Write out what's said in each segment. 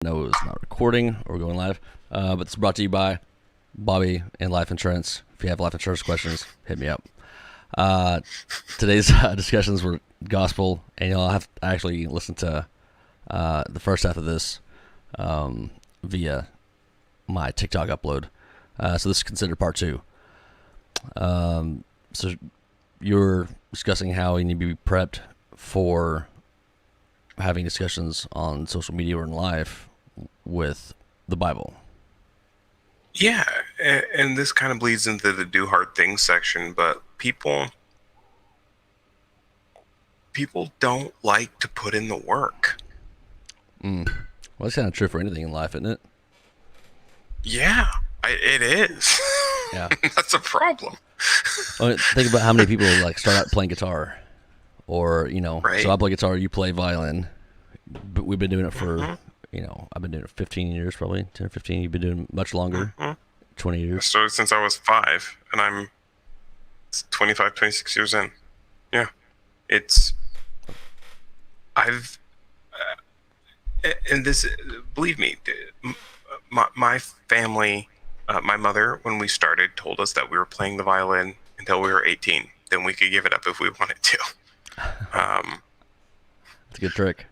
No, it's not recording or going live, but it's brought to you by Bobby and Life Insurance. If you have life insurance questions, hit me up. Today's discussions were gospel, and you'll have to actually listen to the first half of this via my TikTok upload. So this is considered part two. So you're discussing how you need to be prepped for having discussions on social media or in life with the Bible. Yeah, and this kind of bleeds into the do hard things section, but people don't like to put in the work. Well, that's kind of true for anything in life, isn't it? Yeah, it is. Yeah. That's a problem. Well, think about how many people like start out playing guitar, or Right. So I play guitar, you play violin, but we've been doing it for I've been doing it 15 years, probably 10 or 15. You've been doing it much longer, 20 I years. started since I was 5, and I'm 25, 26 years in. Yeah, and this, believe me, my family, my mother, when we started, told us that we were playing the violin until we were 18. Then we could give it up if we wanted to. It's a good trick.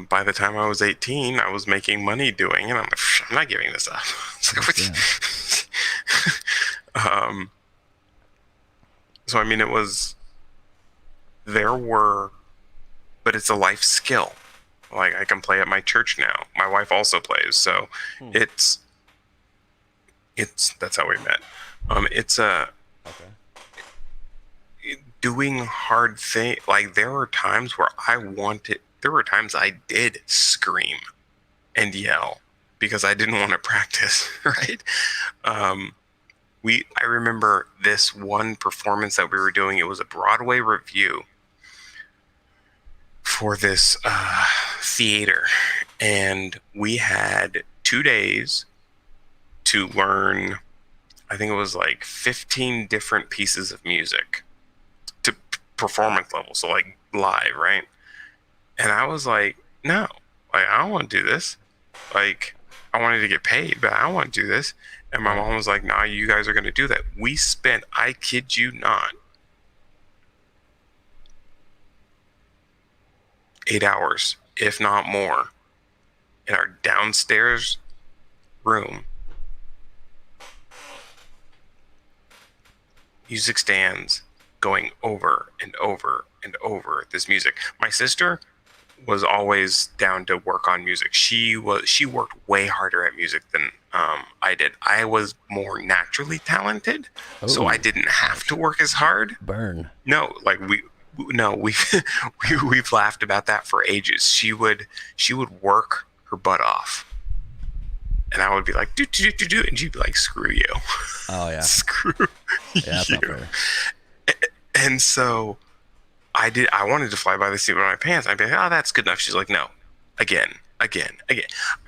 By the time I was 18, I was making money doing it. I'm like, I'm not giving this up. So I mean, but it's a life skill. Like, I can play at my church now. My wife also plays, so it's that's how we met. It's doing hard thing. Like, there were times where there were times I did scream and yell because I didn't want to practice, right? I remember this one performance that we were doing. It was a Broadway review for this theater, and we had 2 days to learn, I think it was like 15 different pieces of music to performance level, so like live, right? And I was like, no, like, I don't want to do this. Like, I wanted to get paid, but I don't want to do this. And my mom was like, nah, you guys are going to do that. We spent, I kid you not, 8 hours, if not more, in our downstairs room. Music stands, going over and over and over this music. My sister was always down to work on music. She worked way harder at music than I did. I was more naturally talented, so I didn't have to work as hard. Burn. No, like we've laughed about that for ages. She would work her butt off, and I would be like, do, and she'd be like, screw you. Oh yeah. Screw Yeah, that's you. not fair. And so I wanted to fly by the seat of my pants. I'd be like, oh, that's good enough. She's like, no, again. I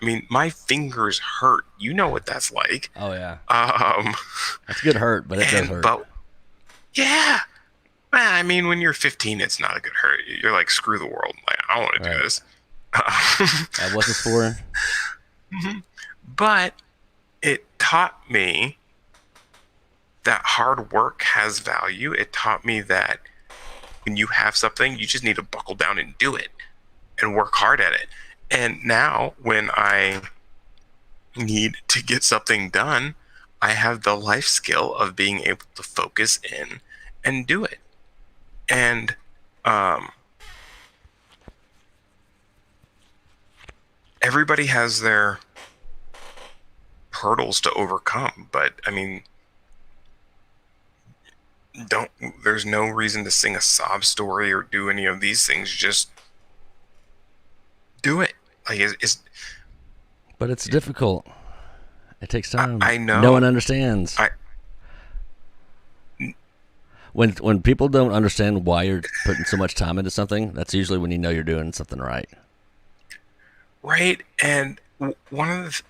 mean, my fingers hurt. You know what that's like. Oh yeah. That's a good hurt, but it does hurt. But yeah. I mean, when you're 15, it's not a good hurt. You're like, screw the world. Like, I don't want to do this. What's this for? But it taught me that hard work has value. It taught me that when you have something, you just need to buckle down and do it and work hard at it. And now when I need to get something done, I have the life skill of being able to focus in and do it. And everybody has their hurdles to overcome, but I mean, there's no reason to sing a sob story or do any of these things. Just do it. Like, but it's difficult. It takes time. I know. No one understands. When people don't understand why you're putting so much time into something, that's usually when you know you're doing something right. Right. And one of the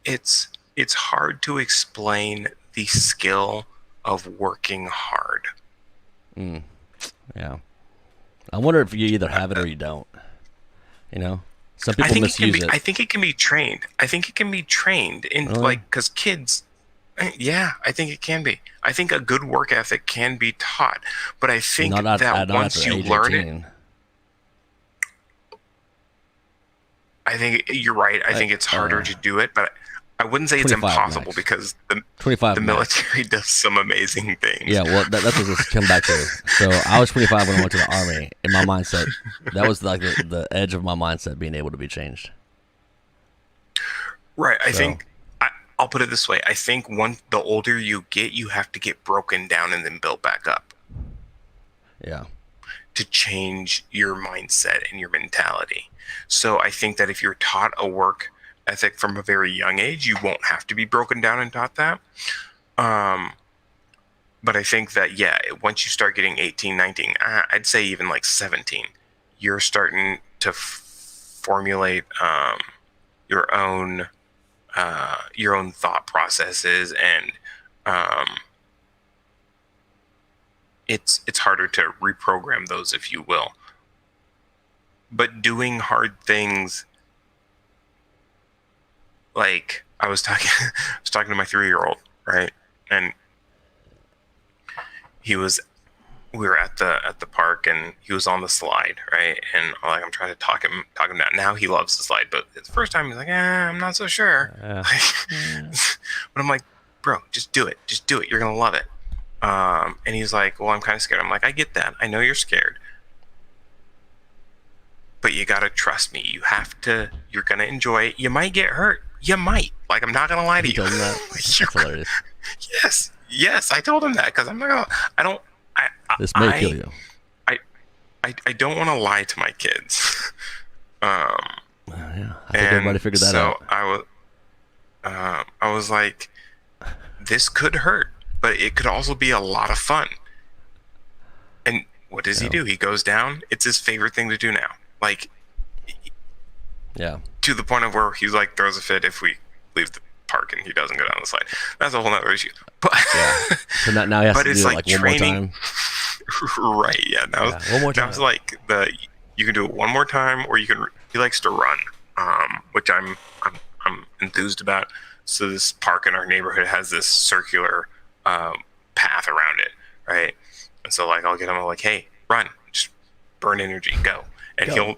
it's hard to explain the skill of working hard. Yeah. I wonder if you either have it or you don't. You know, some people misuse it. I think it can be trained. I think it can be trained in because kids. Yeah, I think it can be. I think a good work ethic can be taught, but I think that once you learn it, I think you're right. I think it's harder to do it, but I wouldn't say it's impossible max. Because the military does some amazing things. Yeah, well, that's what this come back to. So I was 25 when I went to the Army. In my mindset, that was like the edge of my mindset being able to be changed. Right. I think I'll put it this way. I think the older you get, you have to get broken down and then built back up. Yeah. To change your mindset and your mentality. So I think that if you're taught a work ethic from a very young age, you won't have to be broken down and taught that. But I think that, once you start getting 18, 19, I'd say even like 17, you're starting to formulate your own thought processes, and it's harder to reprogram those, if you will. But doing hard things, like I was talking to my 3-year-old, right? And we were at the park, and he was on the slide, right? And like I'm trying to talk him down. Now he loves the slide, but the first time he's like, I'm not so sure. But I'm like, bro, just do it. Just do it. You're gonna love it. And he's like, well, I'm kind of scared. I'm like, I get that. I know you're scared. But you gotta trust me. You're gonna enjoy it. You might get hurt. You might. Like, I'm not gonna lie to you. Told him that? That's hilarious. Yes, I told him that, because I'm not gonna. This may kill you. I don't want to lie to my kids. Yeah, I think everybody figured that out. I was like, this could hurt, but it could also be a lot of fun. And what does he do? He goes down. It's his favorite thing to do now. Like, to the point of where he's like throws a fit if we leave the park and he doesn't go down the slide. That's a whole nother issue. But so now he has to do it like one more time. Right? Yeah. One more time. Now it's like you can do it one more time, or he likes to run, which I'm enthused about. So this park in our neighborhood has this circular path around it, right? And so like I'll get him, I'm like, hey, run, just burn energy, go. And he'll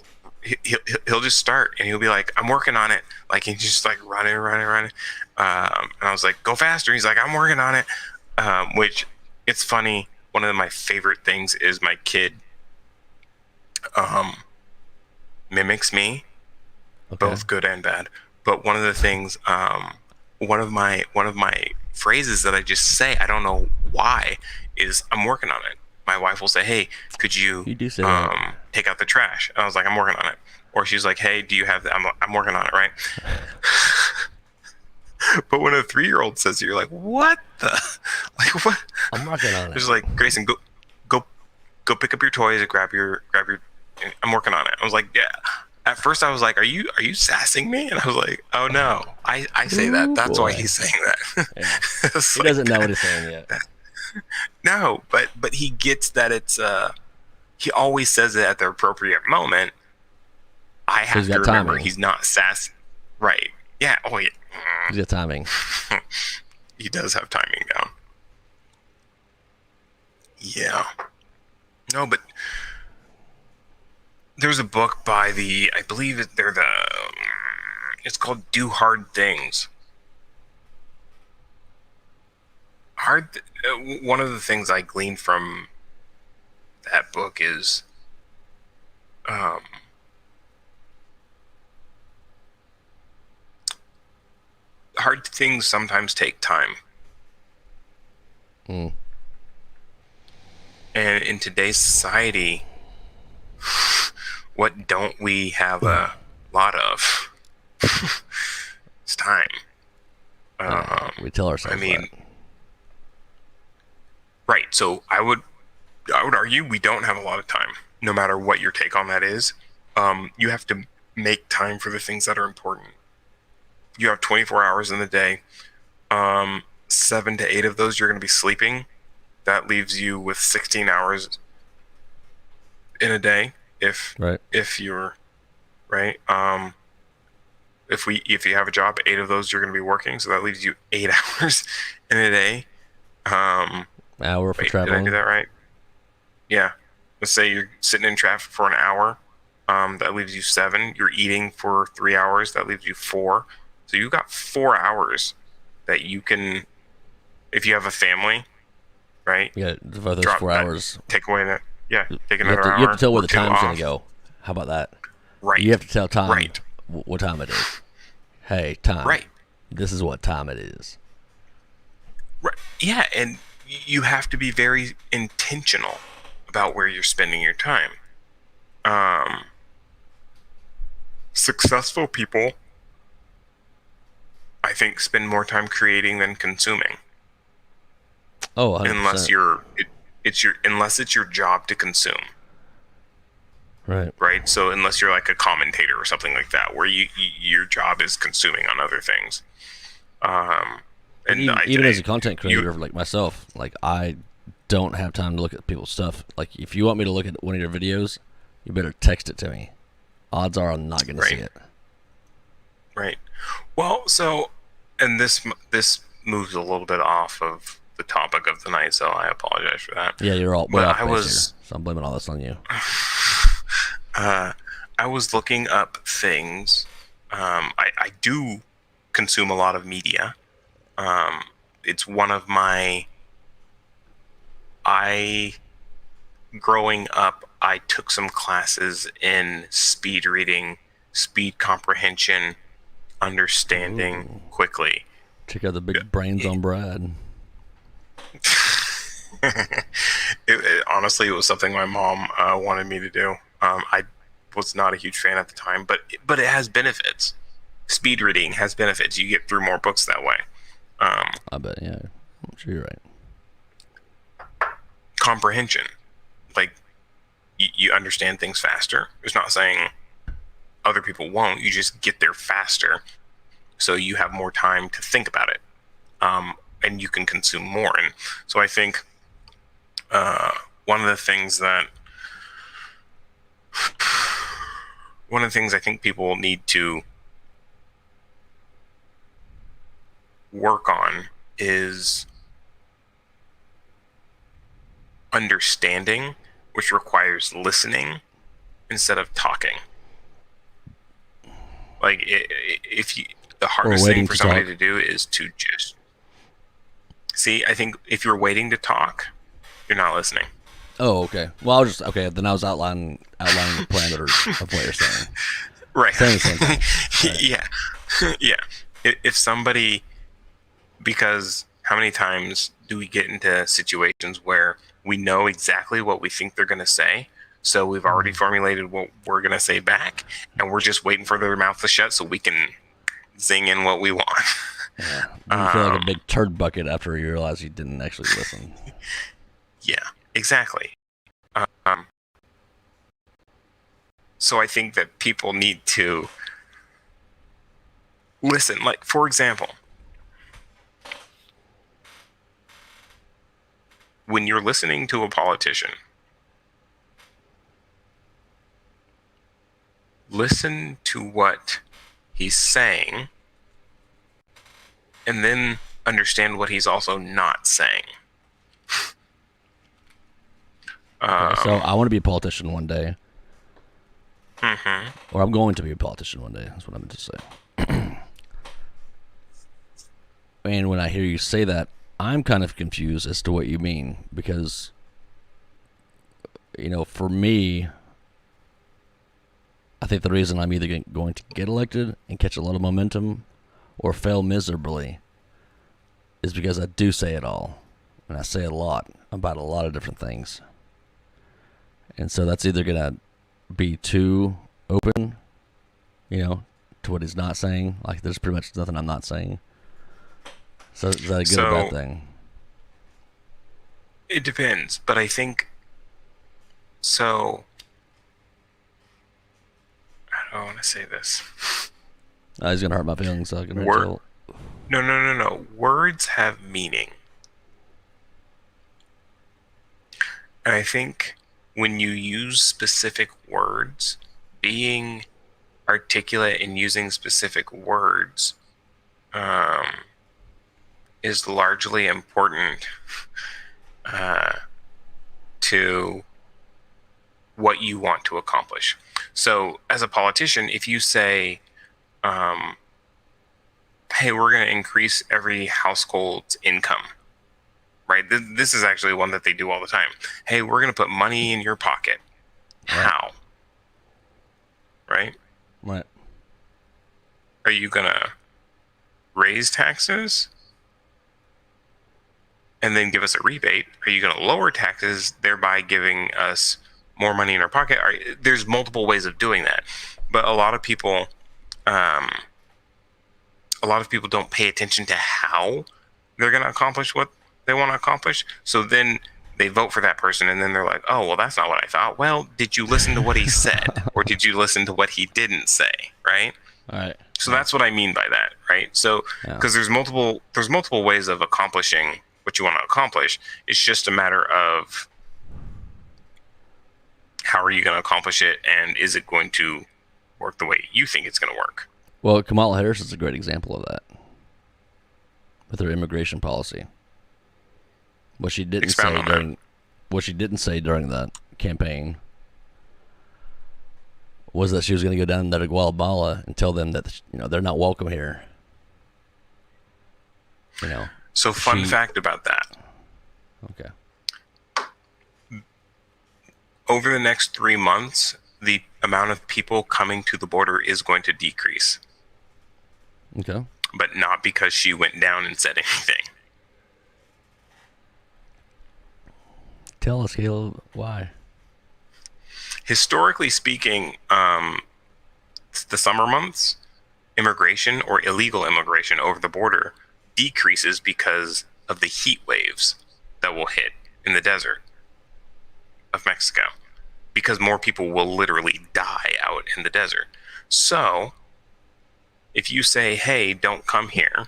just start, and he'll be like, I'm working on it. Like, he's just like running. And I was like, go faster. He's like, I'm working on it. Which, it's funny. One of my favorite things is my kid mimics me, both good and bad. But one of the things, one of my phrases that I just say, I don't know why, is I'm working on it. My wife will say, hey, could you take out the trash? And I was like, I'm working on it. Or she's like, hey, do you have that? I'm working on it, right? But when a 3-year-old says it, you're like, what the? Like, what? I'm working on it. It's like, Grayson, go pick up your toys and grab your. I'm working on it. I was like, yeah. At first, I was like, are you sassing me? And I was like, oh no, I say that. That's why he's saying that. Yeah. He doesn't know what he's saying yet. No, but he gets that it's he always says it at the appropriate moment. I have to remember he's not sassy. Right. Yeah. Oh yeah. He's got timing. He does have timing down. Yeah. No, but there's a book by I believe it's called Do Hard Things. One of the things I gleaned from that book is hard things sometimes take time. And in today's society, what don't we have a lot of? It's time. We tell ourselves that. Right. So I would argue we don't have a lot of time, no matter what your take on that is. You have to make time for the things that are important. You have 24 hours in the day. 7 to 8 of those you're going to be sleeping. That leaves you with 16 hours in a day if you're right? If you have a job, 8 of those you're going to be working, so that leaves you 8 hours in a day. Hour for Wait, did I do traveling. that right? Yeah. Let's say you're sitting in traffic for an hour. That leaves you 7. You're eating for 3 hours. That leaves you 4. So you've got 4 hours that you can, if you have a family, right? Yeah, for those Drop 4 hours. take away that. Yeah, take You have another to you have to hour tell where or the 2 time's gonna off. go. How about that? You Right. have to tell time Right. what time it is. Hey, time. Right. This is what time it is. Right. Yeah, and you have to be very intentional about where you're spending your time. Successful people, I think, spend more time creating than consuming. Oh, 100%. Unless it's your job to consume, Right. right? So unless you're like a commentator or something like that, where your job is consuming on other things. And Even as a content creator like myself, like I don't have time to look at people's stuff. Like if you want me to look at one of your videos, you better text it to me. Odds are I'm not going to see it. Right. Well, so, and this moves a little bit off of the topic of the night, so I apologize for that. Yeah, you're all way off base here, so I'm blaming all this on you. I was looking up things. I do consume a lot of media. It's one of my. Growing up, I took some classes in speed reading, speed comprehension, understanding quickly. Check out the big brains on Brad. Honestly, it was something my mom wanted me to do. I was not a huge fan at the time, but it has benefits. Speed reading has benefits. You get through more books that way. I bet, yeah. I'm sure you're right. Comprehension, like you understand things faster. It's not saying other people won't. You just get there faster, so you have more time to think about it, and you can consume more. And so I think one of the things I think people need to work on is understanding, which requires listening instead of talking. Like the hardest thing for somebody to do is to just see. I think if you're waiting to talk, you're not listening. Oh, okay. Well, then I was outlining the parameters of what you're saying. Right. Saying the same thing. Right. Yeah. Yeah. If somebody, because how many times do we get into situations where we know exactly what we think they're going to say, so we've already formulated what we're going to say back, and we're just waiting for their mouth to shut so we can zing in what we want. Yeah. You feel like a big turd bucket after you realize you didn't actually listen. Yeah, exactly. So I think that people need to listen. Like, for example, when you're listening to a politician, listen to what he's saying and then understand what he's also not saying. So I want to be a politician one day. Mm-hmm. Or I'm going to be a politician one day. That's what I meant to say. And when I hear you say that, I'm kind of confused as to what you mean. Because, for me, I think the reason I'm either going to get elected and catch a lot of momentum or fail miserably is because I do say it all. And I say a lot about a lot of different things. And so that's either going to be too open, to what he's not saying. Like, there's pretty much nothing I'm not saying. So is that a good or bad thing? It depends, but I think so. How do I want to say this? He's gonna hurt my feelings, so I can hurt you. No. Words have meaning, and I think when you use specific words, being articulate and using specific words is largely important to what you want to accomplish. So as a politician, if you say, hey, we're going to increase every household's income, right? This is actually one that they do all the time. Hey, we're going to put money in your pocket. Right. How? Right? Right. Are you going to raise taxes and then give us a rebate? Are you going to lower taxes, thereby giving us more money in our pocket? There's multiple ways of doing that, but a lot of people don't pay attention to how they're going to accomplish what they want to accomplish. So then they vote for that person, and then they're like, oh, well, that's not what I thought. Well, did you listen to what he said, or did you listen to what he didn't say? Right. All right. So that's what I mean by that. Right. So because there's multiple ways of accomplishing what you want to accomplish. It's just a matter of how are you going to accomplish it, and is it going to work the way you think it's going to work? Well, Kamala Harris is a great example of that with her immigration policy. What she didn't say during that campaign was that she was going to go down there to Guatemala and tell them that they're not welcome here. So fun fact about that. Okay. Over the next 3 months, the amount of people coming to the border is going to decrease. Okay. But not because she went down and said anything. Tell us, Caleb, why? Historically speaking, the summer months, immigration or illegal immigration over the border decreases because of the heat waves that will hit in the desert of Mexico, because more people will literally die out in the desert. So if you say, hey, don't come here,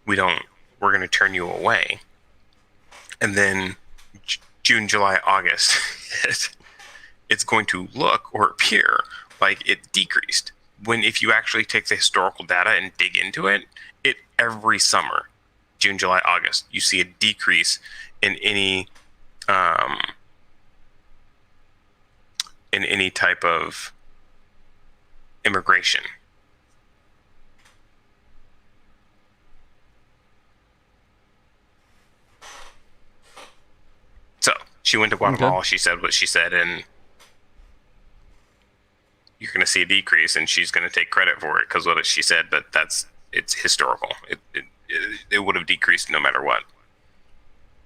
we're going to turn you away, and then June, July, August, it's going to look or appear like it decreased. When if you actually take the historical data and dig into it, every summer, June, July, August, you see a decrease in any type of immigration. So she went to Guatemala. Okay. She said what she said, and you're going to see a decrease, and she's going to take credit for it because what she said. But it's historical. It would have decreased no matter what.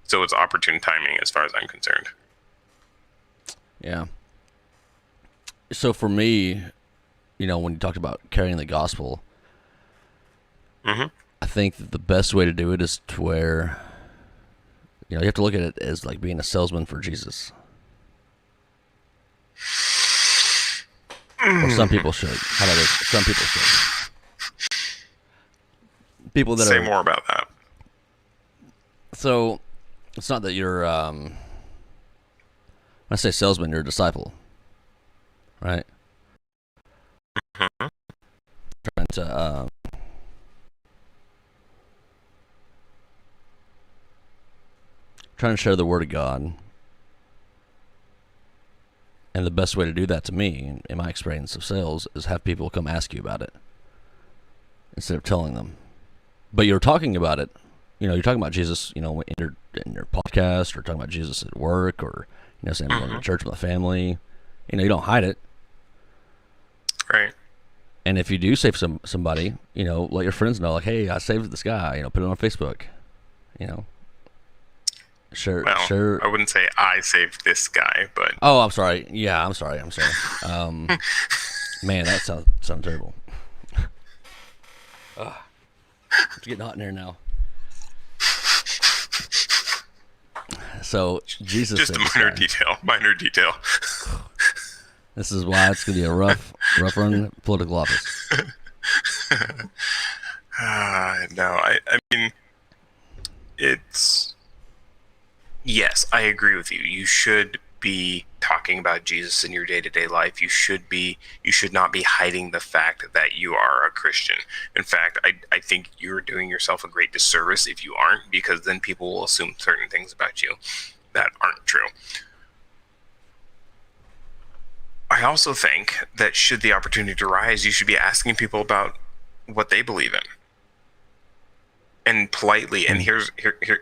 So it's opportune timing as far as I'm concerned. Yeah. So for me, when you talked about carrying the gospel, I think that the best way to do it is to where, you have to look at it as like being a salesman for Jesus. Or some people should. How about this? Some people should. People that say more about that. So it's not that you're when I say salesman, you're a disciple, right? Trying to share the word of God, and the best way to do that, to me, in my experience of sales, is have people come ask you about it instead of telling them. But you're talking about it, you're talking about Jesus, in your podcast, or talking about Jesus at work, or saying I'm going to church with my family. You don't hide it, right? And if you do save somebody, let your friends know, like, hey, I saved this guy. Put it on Facebook. Sure. I wouldn't say I saved this guy, but oh, I'm sorry. Yeah, I'm sorry. Man, that sounds terrible. It's getting hot in here now. So Jesus, just a minor detail. This is why it's gonna be a rough run political office. No, I mean, it's. Yes, I agree with you. You should be talking about Jesus in your day-to-day life, you should not be hiding the fact that you are a Christian. In fact, I think you're doing yourself a great disservice if you aren't, because then people will assume certain things about you that aren't true. I also think that should the opportunity arise, you should be asking people about what they believe in. And politely, and here,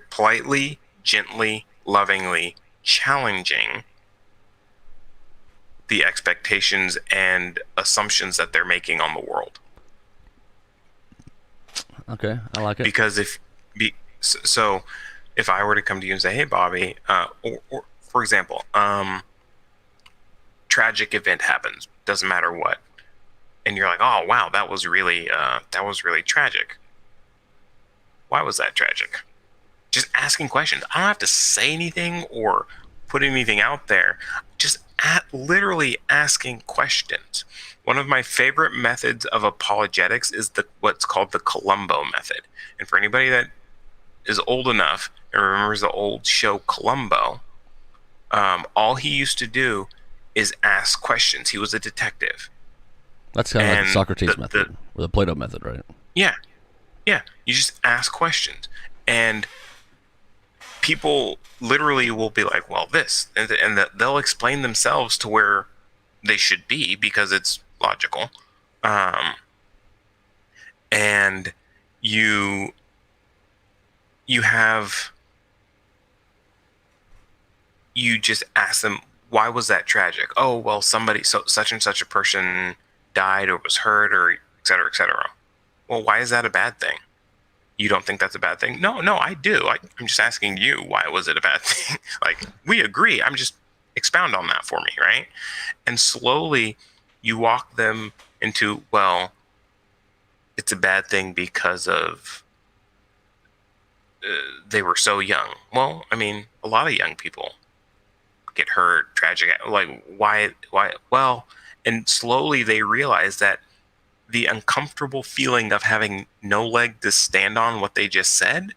politely, gently, lovingly challenging the expectations and assumptions that they're making on the world. Okay, I like it. Because if I were to come to you and say, "Hey, Bobby," or for example, tragic event happens, doesn't matter what, and you're like, "Oh, wow, that was really tragic." Why was that tragic? Just asking questions. I don't have to say anything or put anything out there. Just literally asking questions. One of my favorite methods of apologetics is what's called the Columbo method. And for anybody that is old enough and remembers the old show Columbo, all he used to do is ask questions. He was a detective. That's kind of like the Socrates method, or the Plato method, right? Yeah. Yeah. You just ask questions. And people literally will be like, well, this, and they'll explain themselves to where they should be because it's logical. And you just ask them, why was that tragic? Oh, well, such and such a person died or was hurt, or et cetera, et cetera. Well, why is that a bad thing? You don't think that's a bad thing? No, I do. I'm just asking you, why was it a bad thing? Like, we agree. I'm just expound on that for me, right? And slowly you walk them into, well, it's a bad thing because of they were so young. Well, I mean, a lot of young people get hurt, tragic. Like, why? Well, and slowly they realize that the uncomfortable feeling of having no leg to stand on what they just said.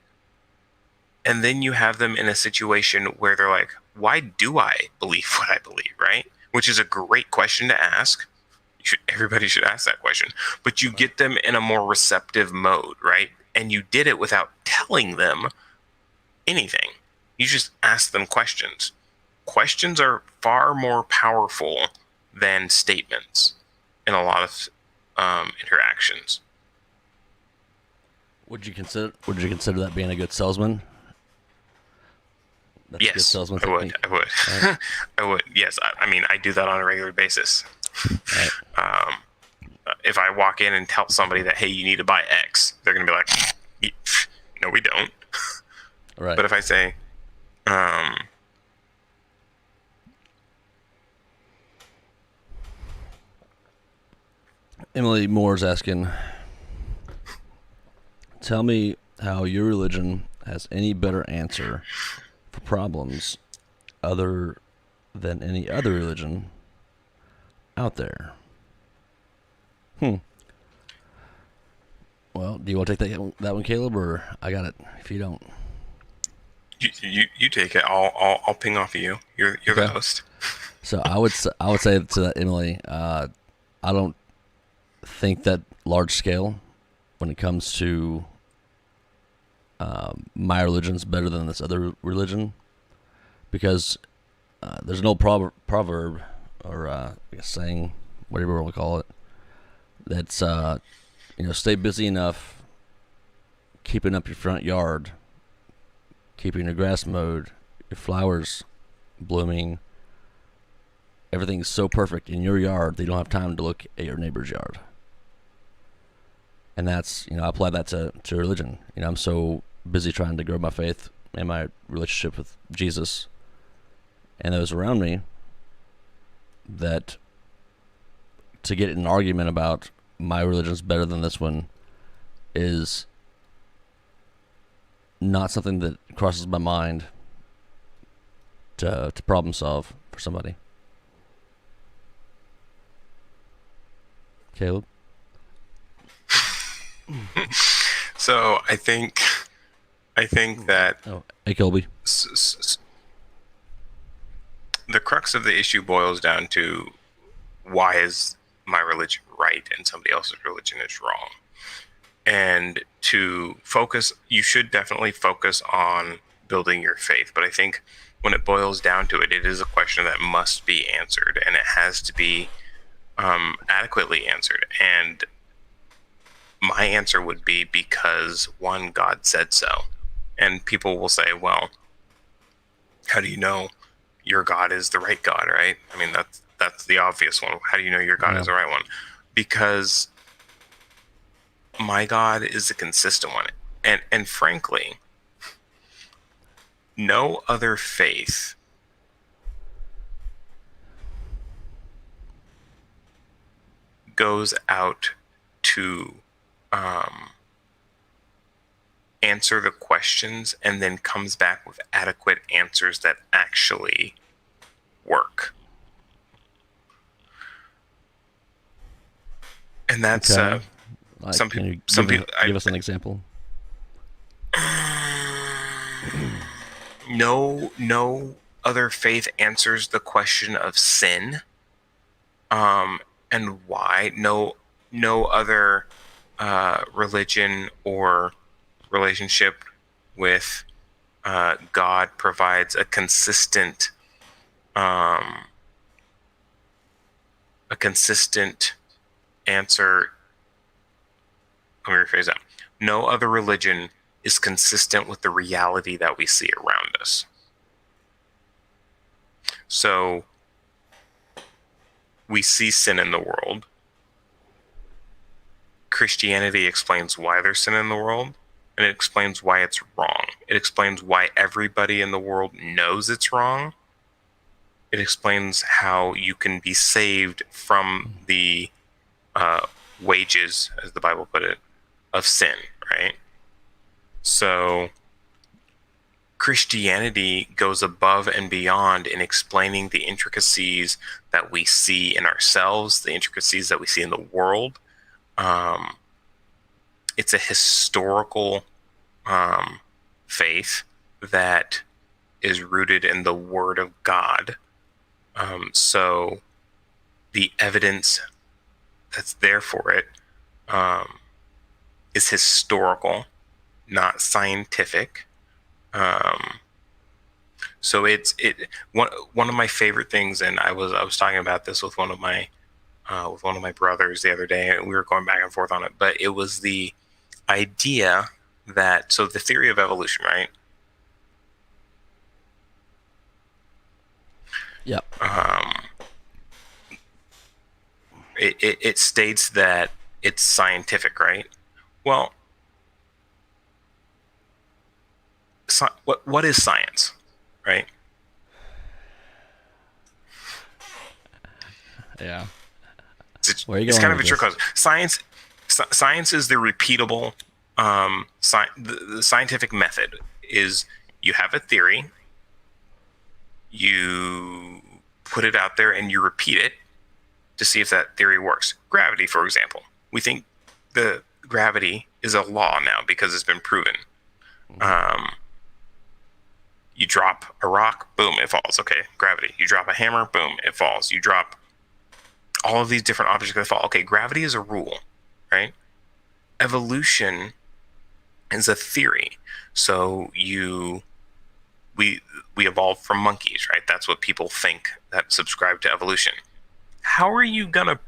And then you have them in a situation where they're like, why do I believe what I believe, right? Which is a great question to ask. Everybody should ask that question. But you get them in a more receptive mode, right? And you did it without telling them anything. You just ask them questions. Questions are far more powerful than statements in a lot of interactions. Would you consider that being a good salesman? That's yes, good salesman technique. I would. Right. I would. Yes, I mean, I do that on a regular basis. Right. If I walk in and tell somebody that, hey, you need to buy X, they're going to be like, no, we don't. Right. But if I say, Emily Moore's asking, tell me how your religion has any better answer for problems other than any other religion out there. Well, do you want to take that one, Caleb, or I got it if you don't? You take it. I'll ping off of you. You're okay. The host. So I would say to that, Emily, I don't think that large scale, when it comes to my religion's better than this other religion, because there's an old proverb or I guess saying, whatever you want to call it, that's stay busy enough keeping up your front yard, keeping your grass mowed, your flowers blooming. Everything's so perfect in your yard that you don't have time to look at your neighbor's yard. And that's, I apply that to religion. I'm so busy trying to grow my faith and my relationship with Jesus and those around me that to get in an argument about my religion's better than this one is not something that crosses my mind to problem solve for somebody. Caleb? So I think that. Oh, hey, Colby. the crux of the issue boils down to, why is my religion right and somebody else's religion is wrong? And you should definitely focus on building your faith. But I think when it boils down to it, it is a question that must be answered, and it has to be adequately answered. And my answer would be, because one, God said so. And people will say, well, how do you know your God is the right God, right? I mean, that's the obvious one. How do you know your God is the right one? Because my God is a consistent one. And frankly, no other faith goes out to answer the questions and then comes back with adequate answers that actually work. And that's Okay. some Can you people. give us an example? No other faith answers the question of sin, and why. No other religion or relationship with God provides a consistent answer. Let me rephrase that. No other religion is consistent with the reality that we see around us. So we see sin in the world. Christianity explains why there's sin in the world, and it explains why it's wrong. It explains why everybody in the world knows it's wrong. It explains how you can be saved from the wages, as the Bible put it, of sin, right? So Christianity goes above and beyond in explaining the intricacies that we see in ourselves, the intricacies that we see in the world. It's a historical faith that is rooted in the Word of God. So the evidence that's there for it is historical, not scientific. So one of my favorite things, and I was talking about this with one of my brothers the other day, and we were going back and forth on it. But it was the idea that, so the theory of evolution, right? Yep. It states that it's scientific, right? Well, what is science, right? Yeah. Where are you going? It's kind of a trick question. Science is the repeatable. The scientific method is, you have a theory, you put it out there, and you repeat it to see if that theory works. Gravity, for example. We think the gravity is a law now because it's been proven. You drop a rock, boom, it falls. Okay, gravity. You drop a hammer, boom, it falls. You drop all of these different objects that fall. Okay, gravity is a rule, right? Evolution is a theory. So we evolved from monkeys, right? That's what people think that subscribe to evolution. How are you gonna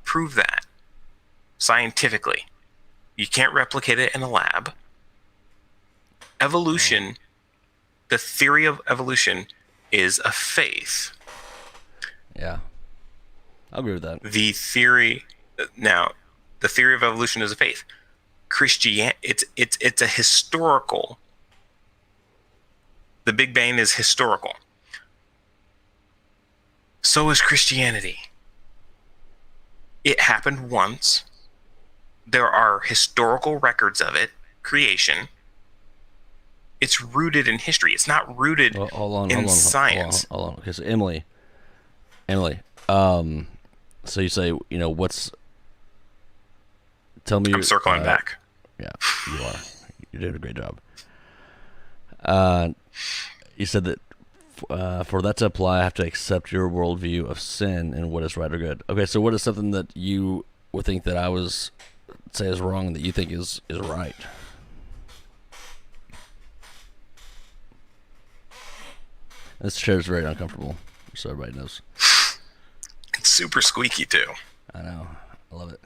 prove that scientifically? You can't replicate it in a lab. Evolution, the theory of evolution, is a faith. Yeah, I'll agree with that. The theory of evolution is a faith. It's a historical. The Big Bang is historical. So is Christianity. It happened once. There are historical records of it, creation. It's rooted in history. It's not rooted in science. Hold on. Okay, so Emily. So you say, tell me. I'm circling back. Yeah, you are. You're doing a great job. You said that For that to apply, I have to accept your worldview of sin and what is right or good. Okay, so what is something that you would think that I was say is wrong that you think is right? This chair is very uncomfortable, so everybody knows. It's super squeaky too. I know. I love it.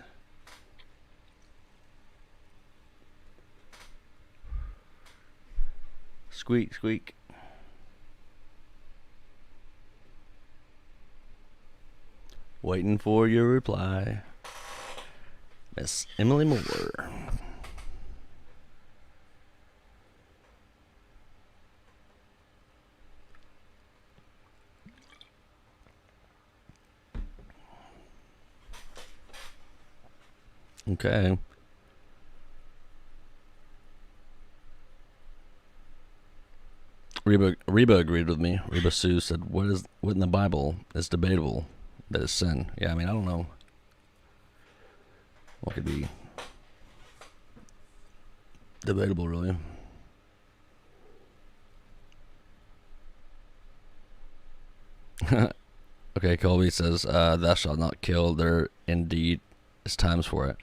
Squeak, squeak. Waiting for your reply, Miss Emily Moore. Okay. Reba agreed with me. Reba Sue said, what in the Bible is debatable that is sin? Yeah, I mean, I don't know what could be debatable, really. Okay, Colby says, thou shalt not kill. There indeed is times for it.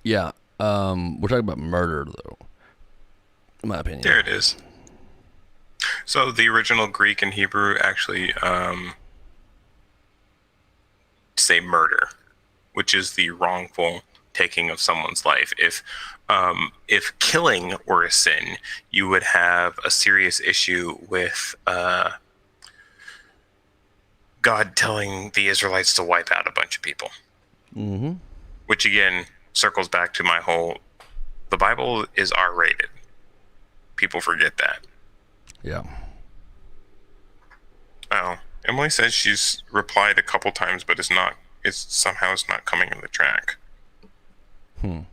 Yeah, we're talking about murder, though, in my opinion. There it is. So the original Greek and Hebrew actually say murder, which is the wrongful taking of someone's life. If killing were a sin, you would have a serious issue with God telling the Israelites to wipe out a bunch of people. Mm-hmm. Which again circles back to my whole, the Bible is R-rated. People forget that. Yeah. Oh, Emily says she's replied a couple times, but it's somehow not coming in the track. All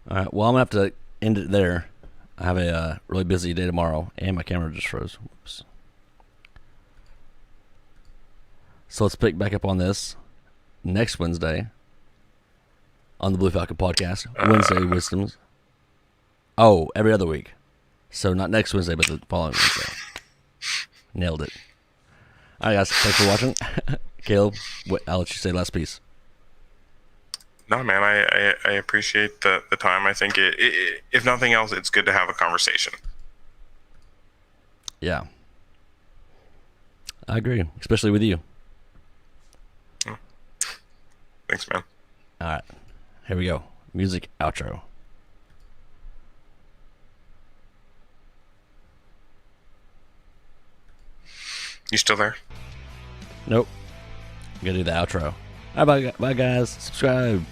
right. Well, I'm gonna have to end it there. I have a really busy day tomorrow, and my camera just froze. Whoops. So let's pick back up on this next Wednesday on the Blue Falcon podcast. Wednesday Wisdoms. Oh, every other week. So not next Wednesday, but the following Wednesday. Nailed it. All right, guys. Thanks for watching. Caleb, I'll let you say last piece. No, man, I appreciate the time. I think if nothing else, it's good to have a conversation. Yeah. I agree, especially with you. Thanks, man. All right. Here we go. Music outro. You still there? Nope. Gotta do the outro. All right, bye guys. Subscribe.